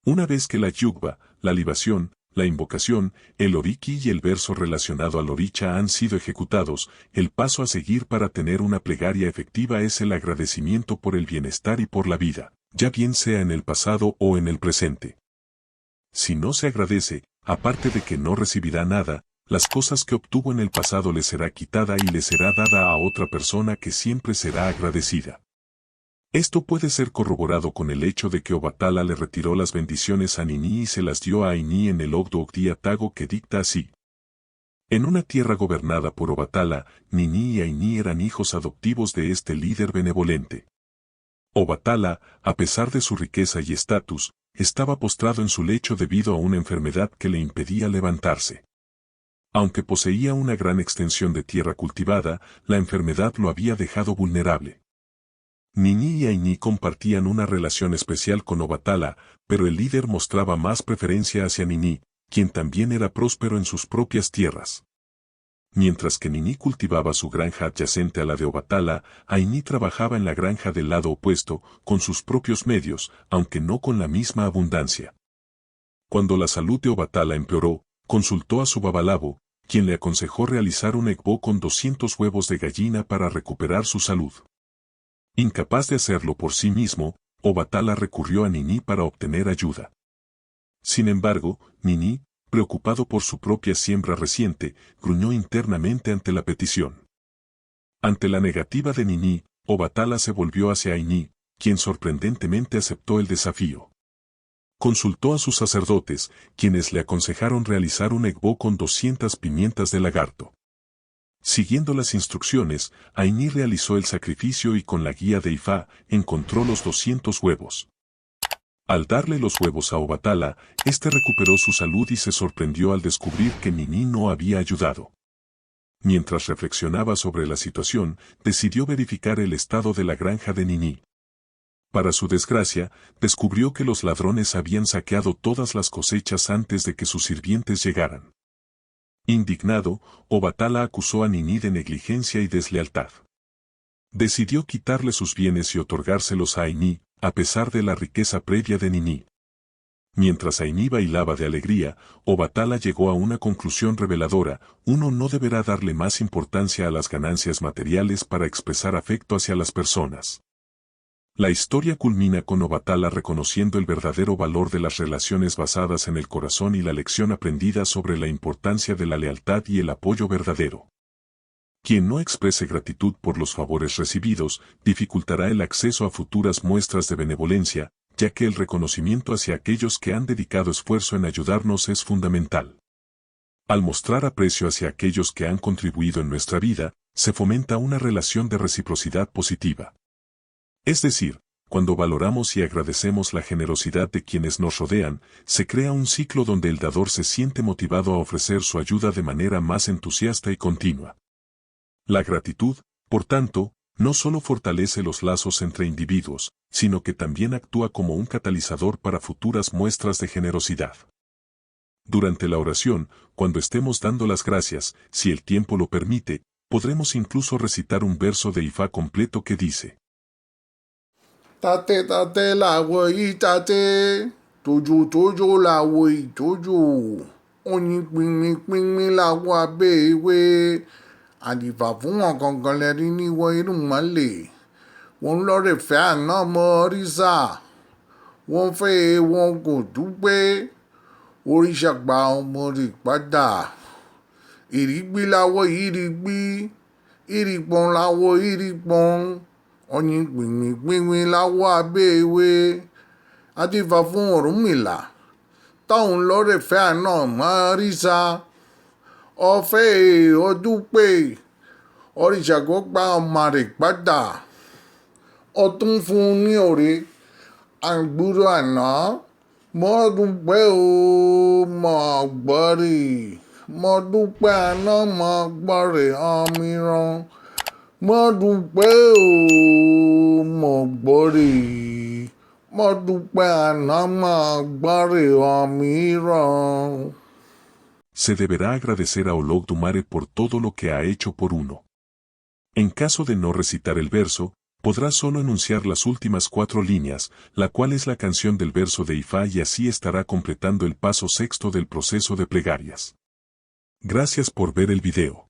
Una vez que la yugba, la libación, la invocación, el oriki y el verso relacionado al oricha han sido ejecutados, el paso a seguir para tener una plegaria efectiva es el agradecimiento por el bienestar y por la vida, ya bien sea en el pasado o en el presente. Si no se agradece, aparte de que no recibirá nada, las cosas que obtuvo en el pasado le será quitada y le será dada a otra persona que siempre será agradecida. Esto puede ser corroborado con el hecho de que Obatala le retiró las bendiciones a Nini y se las dio a Aini en el Ogdo Ogdía Tago, que dicta así. En una tierra gobernada por Obatala, Nini y Aini eran hijos adoptivos de este líder benevolente. Obatala, a pesar de su riqueza y estatus, estaba postrado en su lecho debido a una enfermedad que le impedía levantarse. Aunque poseía una gran extensión de tierra cultivada, la enfermedad lo había dejado vulnerable. Nini y Aini compartían una relación especial con Obatala, pero el líder mostraba más preferencia hacia Nini, quien también era próspero en sus propias tierras. Mientras que Nini cultivaba su granja adyacente a la de Obatala, Aini trabajaba en la granja del lado opuesto, con sus propios medios, aunque no con la misma abundancia. Cuando la salud de Obatala empeoró, consultó a su babalabo, quien le aconsejó realizar un ekbo con 200 huevos de gallina para recuperar su salud. Incapaz de hacerlo por sí mismo, Obatala recurrió a Nini para obtener ayuda. Sin embargo, Nini, preocupado por su propia siembra reciente, gruñó internamente ante la petición. Ante la negativa de Nini, Obatala se volvió hacia Aini, quien sorprendentemente aceptó el desafío. Consultó a sus sacerdotes, quienes le aconsejaron realizar un ekbo con 200 pimientas de lagarto. Siguiendo las instrucciones, Aini realizó el sacrificio y con la guía de Ifá, encontró los 200 huevos. Al darle los huevos a Obatala, este recuperó su salud y se sorprendió al descubrir que Nini no había ayudado. Mientras reflexionaba sobre la situación, decidió verificar el estado de la granja de Nini. Para su desgracia, descubrió que los ladrones habían saqueado todas las cosechas antes de que sus sirvientes llegaran. Indignado, Obatala acusó a Nini de negligencia y deslealtad. Decidió quitarle sus bienes y otorgárselos a Aini, a pesar de la riqueza previa de Nini. Mientras Aini bailaba de alegría, Obatala llegó a una conclusión reveladora: uno no deberá darle más importancia a las ganancias materiales para expresar afecto hacia las personas. La historia culmina con Obatala reconociendo el verdadero valor de las relaciones basadas en el corazón y la lección aprendida sobre la importancia de la lealtad y el apoyo verdadero. Quien no exprese gratitud por los favores recibidos, dificultará el acceso a futuras muestras de benevolencia, ya que el reconocimiento hacia aquellos que han dedicado esfuerzo en ayudarnos es fundamental. Al mostrar aprecio hacia aquellos que han contribuido en nuestra vida, se fomenta una relación de reciprocidad positiva. Es decir, cuando valoramos y agradecemos la generosidad de quienes nos rodean, se crea un ciclo donde el dador se siente motivado a ofrecer su ayuda de manera más entusiasta y continua. La gratitud, por tanto, no solo fortalece los lazos entre individuos, sino que también actúa como un catalizador para futuras muestras de generosidad. Durante la oración, cuando estemos dando las gracias, si el tiempo lo permite, podremos incluso recitar un verso de Ifá completo que dice: Tate tate la wei tate, tuju la wei tuju, oyin pinmi la wa bewe. Àdìfà fún wọn gangan lẹ́rí níwọ̀ irun mọ́lẹ̀. Wọ́n lọ́rẹ̀ fẹ́ àná mọ́ rísà. Wọ́n fẹ́ wọn kò dúpẹ́. Òrìṣà gba ọmọ rẹ̀ padà. Ìrìgbí láwọ̀ ìrìgbí. Ìrìpọ̀n láwọ̀ ìrìpọ̀n. Ọ̀yin gbìngbìngbìn láwọ̀ abẹ́wé. Àdìfà fún Ọ̀rúnmìlà. Táwọn lọ́rẹ̀ fẹ́ àná mọ́ rísà. Ọ̀fẹ́ ọdúpẹ́. Òrìṣà kò gba ọmọ rẹ̀ padà. Ọtún fún un ní ọ̀rẹ́ àgbúrò àná. Mo dúpẹ́ o, mo gbọ́rẹ̀. Mo dúpẹ́ àná, mo gbọ́rẹ̀ ọmíràn. Mo dúpẹ́ o, mo gbọ́rẹ̀. Mo dúpẹ́ àná, mo gbọ́rẹ̀ ọmíràn. Se deberá agradecer a Olodumare por todo lo que ha hecho por uno. En caso de no recitar el verso, podrá solo enunciar las últimas 4 líneas, la cual es la canción del verso de Ifá, y así estará completando el paso sexto del proceso de plegarias. Gracias por ver el video.